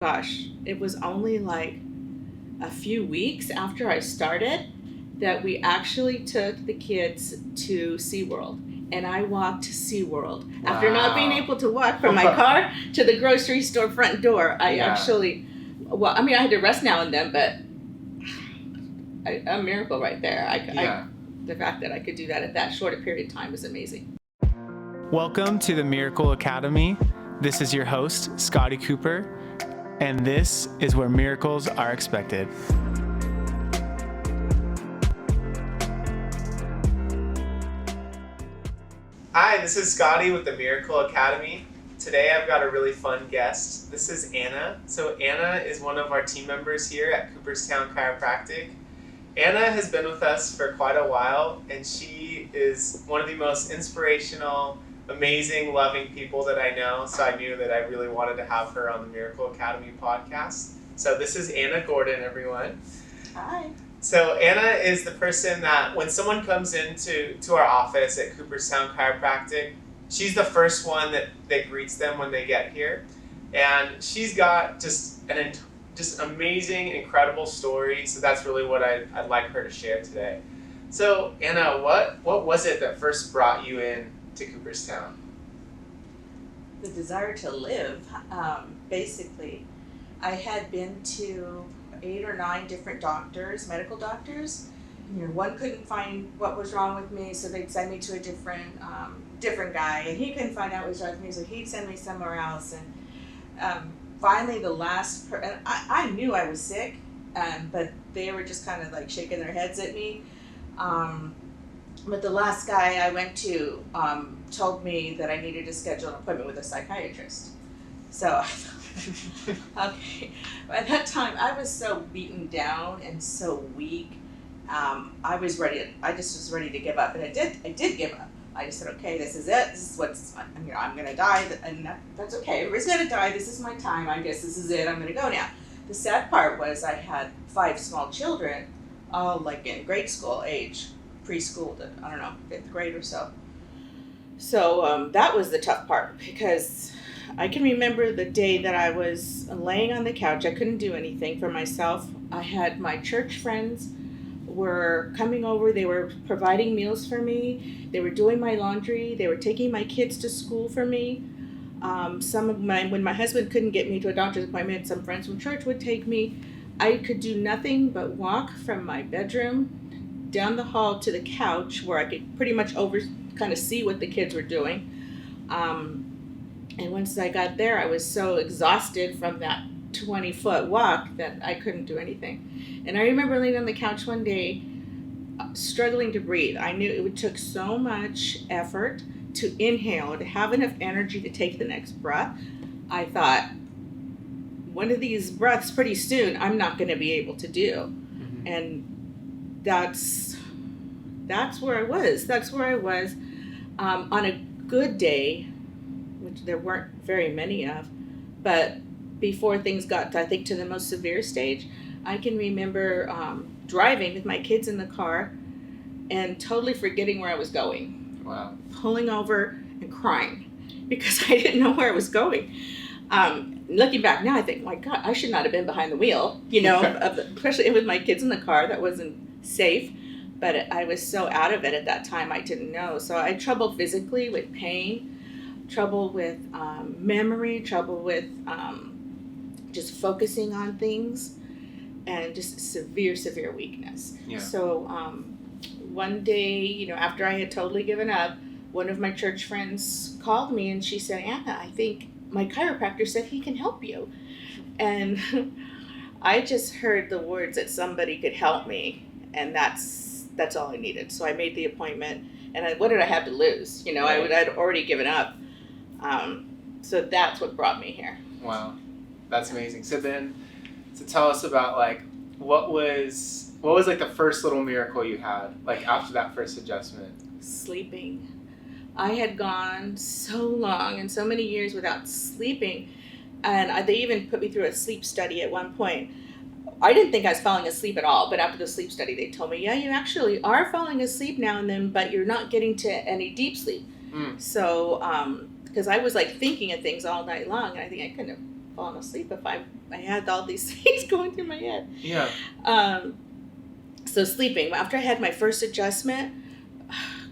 Gosh, it was only like a few weeks after I started that we actually took the kids to SeaWorld. And I walked to SeaWorld. After not being Wow. able to walk from my car to the grocery store front door, I Yeah. actually, well, I mean, I had to rest now and then, but a miracle right there. The fact that I could do that at that short a period of time was amazing. Welcome to the Miracle Academy. This is your host, Scotty Cooper, and this is where miracles are expected. Hi, this is Scotty with the Miracle Academy. Today I've got a really fun guest. This is Anna. So Anna is one of our team members here at Cooperstown Chiropractic. Anna has been with us for quite a while, and she is one of the most inspirational, amazing, loving people that I know. So I knew that I really wanted to have her on the Miracle Academy podcast. So this is Anna Gordon, everyone. Hi. So Anna is the person that when someone comes into our office at Cooperstown Chiropractic, she's the first one that greets them when they get here. And she's got just amazing, incredible story. So that's really what I'd like her to share today. So Anna, what was it that first brought you in to Cooperstown? The desire to live. Basically, I had been to 8 or 9 different doctors, medical doctors. One couldn't find what was wrong with me, so they'd send me to a different guy, and he couldn't find out what was wrong with me, so he'd send me somewhere else. And finally, I knew I was sick, but they were just kind of like shaking their heads at me. But the last guy I went to told me that I needed to schedule an appointment with a psychiatrist. So I thought, okay. By that time, I was so beaten down and so weak. I just was ready to give up, and I did give up. I just said, okay, this is it. This is I'm gonna die, and that's okay. Everybody's gonna die. This is my time. I guess this is it. I'm gonna go now. The sad part was I had 5 small children, all like in grade school age, preschool to, I don't know, 5th grade or so. So that was the tough part, because I can remember the day that I was laying on the couch. I couldn't do anything for myself. I had my church friends were coming over. They were providing meals for me. They were doing my laundry. They were taking my kids to school for me. When my husband couldn't get me to a doctor's appointment, some friends from church would take me. I could do nothing but walk from my bedroom down the hall to the couch, where I could pretty much kind of see what the kids were doing. And once I got there, I was so exhausted from that 20-foot walk that I couldn't do anything. And I remember laying on the couch one day, struggling to breathe. I knew it took so much effort to inhale, to have enough energy to take the next breath. I thought, one of these breaths pretty soon, I'm not going to be able to do. Mm-hmm. And that's where I was. That's where I was on a good day, which there weren't very many of, but before things got, I think, to the most severe stage, I can remember driving with my kids in the car and totally forgetting where I was going. Wow. Pulling over and crying because I didn't know where I was going. Looking back now, I think, my God, I should not have been behind the wheel, especially with my kids in the car. That wasn't safe. But I was so out of it at that time, I didn't know. So I had trouble physically with pain, trouble with memory, trouble with just focusing on things, and just severe weakness. Yeah. So one day, after I had totally given up, one of my church friends called me and she said, Anna, I think my chiropractor said he can help you. And I just heard the words that somebody could help me, and that's all I needed. So I made the appointment, and what did I have to lose? Right. I'd already given up. So that's what brought me here. Wow, that's amazing. So tell us about what was like the first little miracle you had, like after that first adjustment? Sleeping. I had gone so long and so many years without sleeping, and they even put me through a sleep study at one point. I didn't think I was falling asleep at all, but after the sleep study, they told me, yeah, you actually are falling asleep now and then, but you're not getting to any deep sleep. So, because I was like thinking of things all night long, and I think I couldn't have fallen asleep if I had all these things going through my head. Yeah. So sleeping. After I had my first adjustment,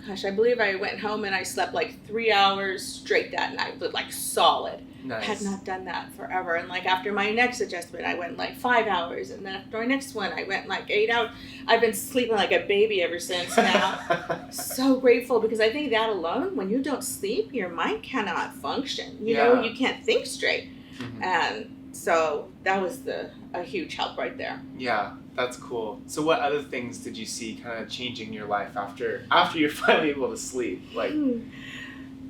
gosh, I believe I went home and I slept like 3 hours straight that night, but like solid. Nice. Had not done that forever. And like after my next adjustment, I went like 5 hours. And then after my next one, I went like 8 hours. I've been sleeping like a baby ever since now. So grateful, because I think that alone, when you don't sleep, your mind cannot function. You know, you can't think straight. Mhm. And so that was a huge help right there. Yeah, that's cool. So what other things did you see kind of changing your life after you're finally able to sleep? Like,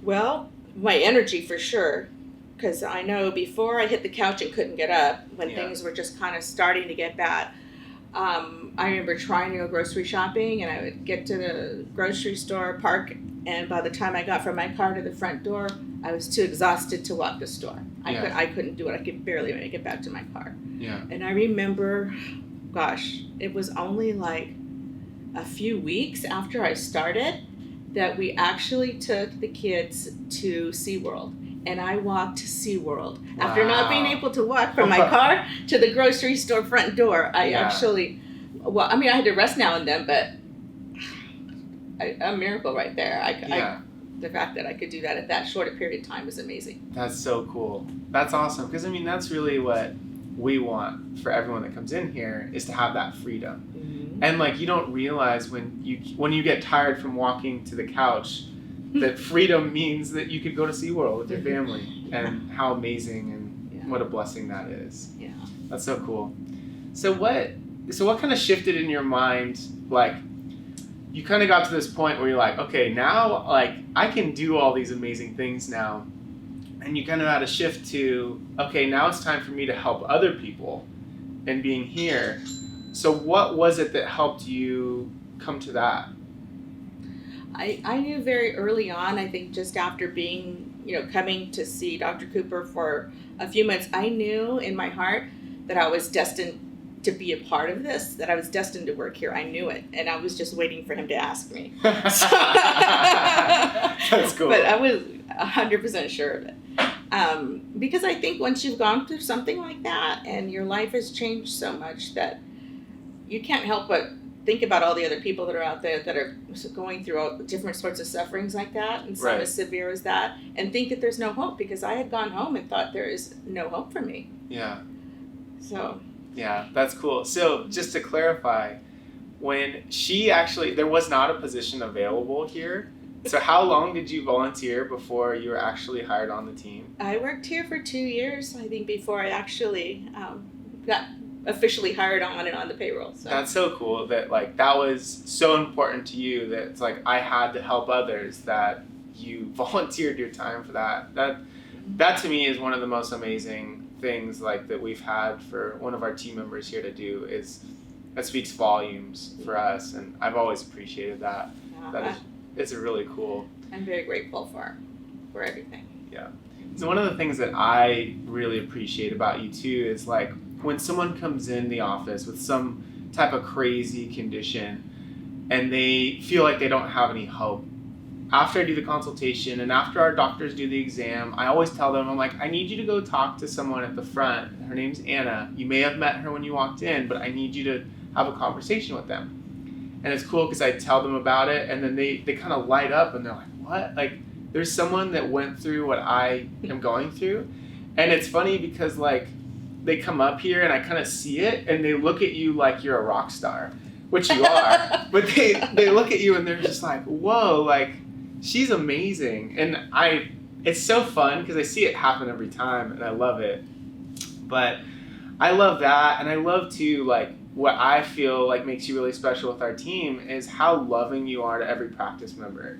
Well, my energy for sure. Because I know before I hit the couch and couldn't get up, when things were just kind of starting to get bad, I remember trying to go grocery shopping, and I would get to the grocery store, park, and by the time I got from my car to the front door, I was too exhausted to walk the store. I couldn't do it. I could barely make it back to my car. Yeah. And I remember, gosh, it was only like a few weeks after I started that we actually took the kids to SeaWorld. And I walked to SeaWorld. After not being able to walk from my car to the grocery store front door, I actually, well, I mean, I had to rest now and then, but a miracle right there. The fact that I could do that at that short a period of time was amazing. That's so cool. That's awesome. Because, I mean, that's really what we want for everyone that comes in here, is to have that freedom. Mm-hmm. And, like, you don't realize when you get tired from walking to the couch that freedom means that you could go to SeaWorld with your family, and how amazing and what a blessing that is. Yeah. That's so cool. So what kind of shifted in your mind? Like, you kind of got to this point where you're like, okay, now, like, I can do all these amazing things now. And you kind of had a shift to, okay, now it's time for me to help other people and being here. So what was it that helped you come to that? I knew very early on, I think just after coming to see Dr. Cooper for a few months, I knew in my heart that I was destined to be a part of this, that I was destined to work here. I knew it, and I was just waiting for him to ask me. That's cool. But I was 100% sure of it. Because I think once you've gone through something like that, and your life has changed so much, that you can't help but think about all the other people that are out there that are going through all different sorts of sufferings like that, and some as severe as that, and think that there's no hope, because I had gone home and thought there is no hope for me. Yeah. So. Yeah, that's cool. So just to clarify, when there was not a position available here. So how long did you volunteer before you were actually hired on the team? I worked here for 2 years, I think, before I actually got officially hired on and on the payroll. So. That's so cool that, like, that was so important to you that it's like, I had to help others, that you volunteered your time for that. That to me is one of the most amazing things, like, that we've had for one of our team members here to do. Is that speaks volumes for us, and I've always appreciated that. It's a really cool. I'm very grateful for everything. Yeah. So one of the things that I really appreciate about you too is, like, when someone comes in the office with some type of crazy condition and they feel like they don't have any hope, after I do the consultation and after our doctors do the exam, I always tell them, I'm like, I need you to go talk to someone at the front. Her name's Anna. You may have met her when you walked in, but I need you to have a conversation with them. And it's cool because I tell them about it, and then they kind of light up and they're like, what? Like, there's someone that went through what I am going through. And it's funny because, like, they come up here and I kind of see it, and they look at you like you're a rock star, which you are. But they look at you and they're just like, whoa, like, she's amazing. And it's so fun because I see it happen every time, and I love it. But I love that, and I love too, like, what I feel like makes you really special with our team is how loving you are to every practice member,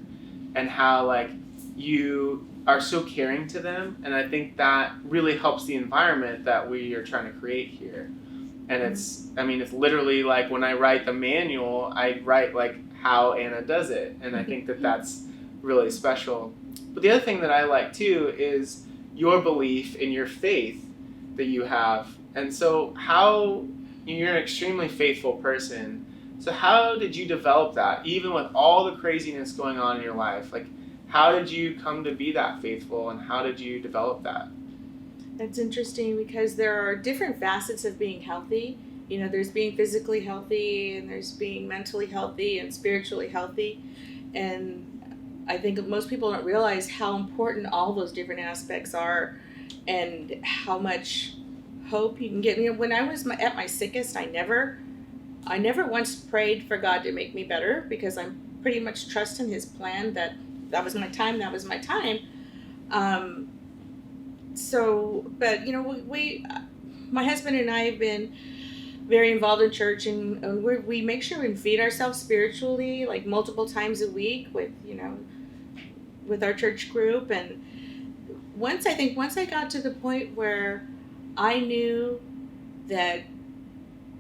and how, like, you are so caring to them. And I think that really helps the environment that we are trying to create here. And it's literally like, when I write the manual, I write like how Anna does it. And I think that that's really special. But the other thing that I like too is your belief in your faith that you have. And so you're an extremely faithful person. So how did you develop that, even with all the craziness going on in your life? Like, how did you come to be that faithful, and how did you develop that? That's interesting because there are different facets of being healthy. You know, there's being physically healthy and there's being mentally healthy and spiritually healthy. And I think most people don't realize how important all those different aspects are and how much hope you can get. You know, when I was at my sickest, I never once prayed for God to make me better because I'm pretty much trusting His plan that was my time, that was my time. But you know, my husband and I have been very involved in church, and we make sure we feed ourselves spiritually like multiple times a week with our church group. And once I got to the point where I knew that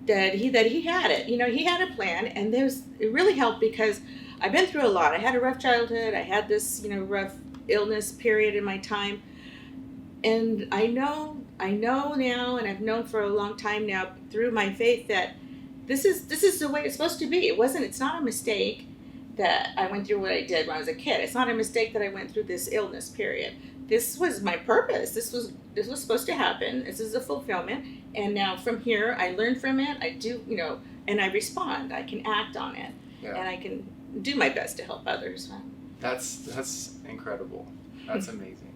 he had it, you know, he had a plan, and it really helped because I've been through a lot. I had a rough childhood. I had this, you know, rough illness period in my time. And I know now, and I've known for a long time now through my faith that this is the way it's supposed to be. It's not a mistake that I went through what I did when I was a kid. It's not a mistake that I went through this illness period. This was my purpose. This was supposed to happen. This is a fulfillment. And now from here, I learn from it. I do, you know, and I respond. I can act on it, and I can do my best to help others. That's incredible. That's amazing.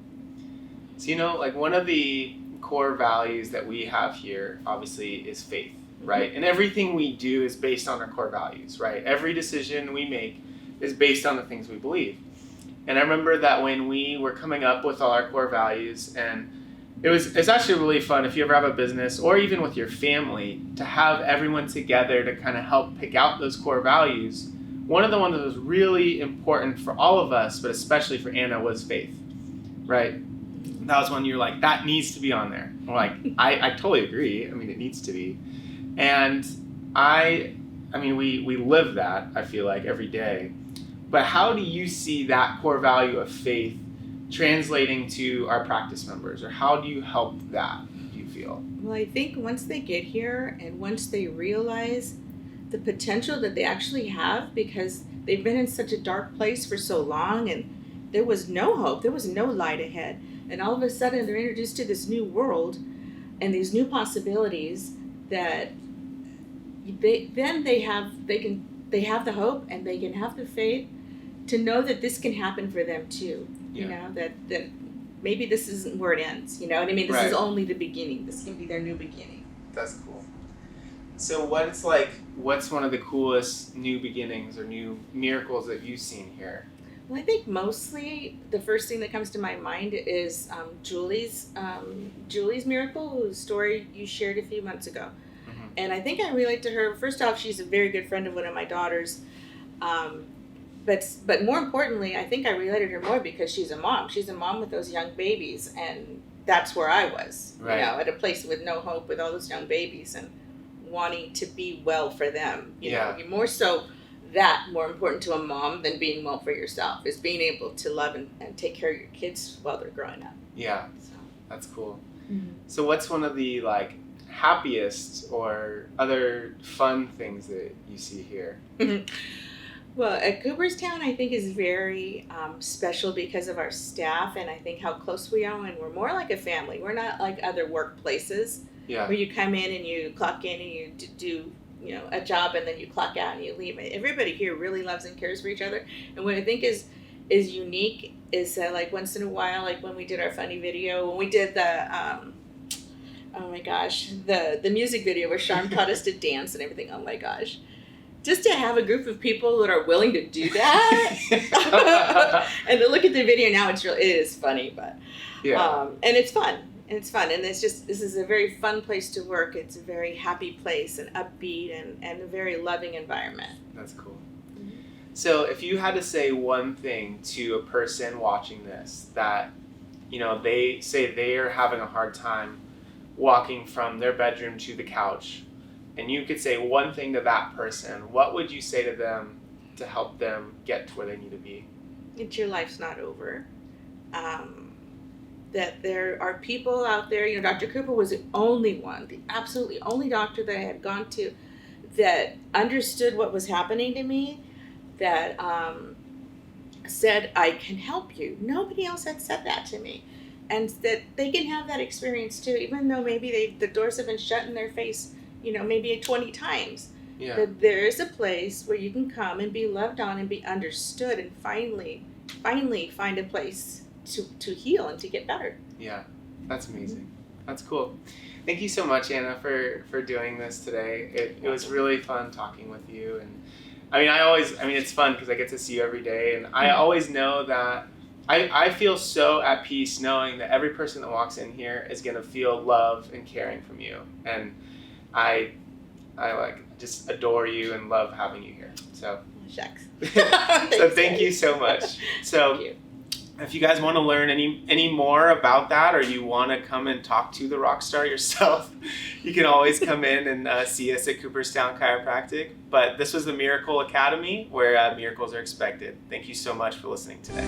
So, you know, like one of the core values that we have here, obviously, is faith, right? Mm-hmm. And everything we do is based on our core values, right? Every decision we make is based on the things we believe. And I remember that when we were coming up with all our core values, and it's actually really fun if you ever have a business or even with your family to have everyone together to kind of help pick out those core values. One of the ones that was really important for all of us, but especially for Anna, was faith, right? That was when you're like, that needs to be on there. We're like, I totally agree. I mean, it needs to be. And I mean, we live that, I feel like, every day. But how do you see that core value of faith translating to our practice members? Or how do you help that, do you feel? Well, I think once they get here and once they realize the potential that they actually have, because they've been in such a dark place for so long and there was no hope, there was no light ahead. And all of a sudden they're introduced to this new world and these new possibilities that they have the hope and they can have the faith to know that this can happen for them too. Yeah. You know, that maybe this isn't where it ends. You know what I mean? This is only the beginning. This can be their new beginning. That's cool. So what's one of the coolest new beginnings or new miracles that you've seen here? Well, I think mostly the first thing that comes to my mind is Julie's miracle, whose story you shared a few months ago. Mm-hmm. And I think I relate to her. First off, she's a very good friend of one of my daughters. But more importantly, I think I related her more because she's a mom. She's a mom with those young babies, and that's where I was, right. You know, at a place with no hope with all those young babies and wanting to be well for them. You know, more so that more important to a mom than being well for yourself is being able to love and take care of your kids while they're growing up. Yeah, so. That's cool. Mm-hmm. So what's one of the happiest or other fun things that you see here? Well, at Cooperstown, I think is very special because of our staff and I think how close we are, and we're more like a family. We're not like other workplaces where you come in and you clock in and you do a job and then you clock out and you leave. Everybody here really loves and cares for each other. And what I think is unique is that once in a while, like when we did our funny video, when we did the the music video where Sharm taught us to dance and everything. Oh my gosh. Just to have a group of people that are willing to do that and to look at the video now, it is funny, but and it's fun. And this is a very fun place to work. It's a very happy place and upbeat and a very loving environment. That's cool. Mm-hmm. So if you had to say one thing to a person watching this that, they say they are having a hard time walking from their bedroom to the couch, and you could say one thing to that person, what would you say to them to help them get to where they need to be? Your life's not over. That there are people out there, Dr. Cooper was the only one, the absolutely only doctor that I had gone to that understood what was happening to me, that said, I can help you. Nobody else had said that to me. and that they can have that experience too, even though maybe the doors have been shut in their face, maybe 20 times. Yeah. That there is a place where you can come and be loved on and be understood, and finally find a place to heal and to get better. Yeah, that's amazing. That's cool. Thank you so much, Anna, for doing this today. It was really fun talking with you. And it's fun because I get to see you every day. And I always know that I feel so at peace knowing that every person that walks in here is going to feel love and caring from you. And I just adore you and love having you here. So, Shucks. So thank you so much. So Thank you. if you guys want to learn any more about that, or you want to come and talk to the Rockstar yourself, you can always come in and see us at Cooperstown Chiropractic. But this was the Miracle Academy, where miracles are expected. Thank you so much for listening today.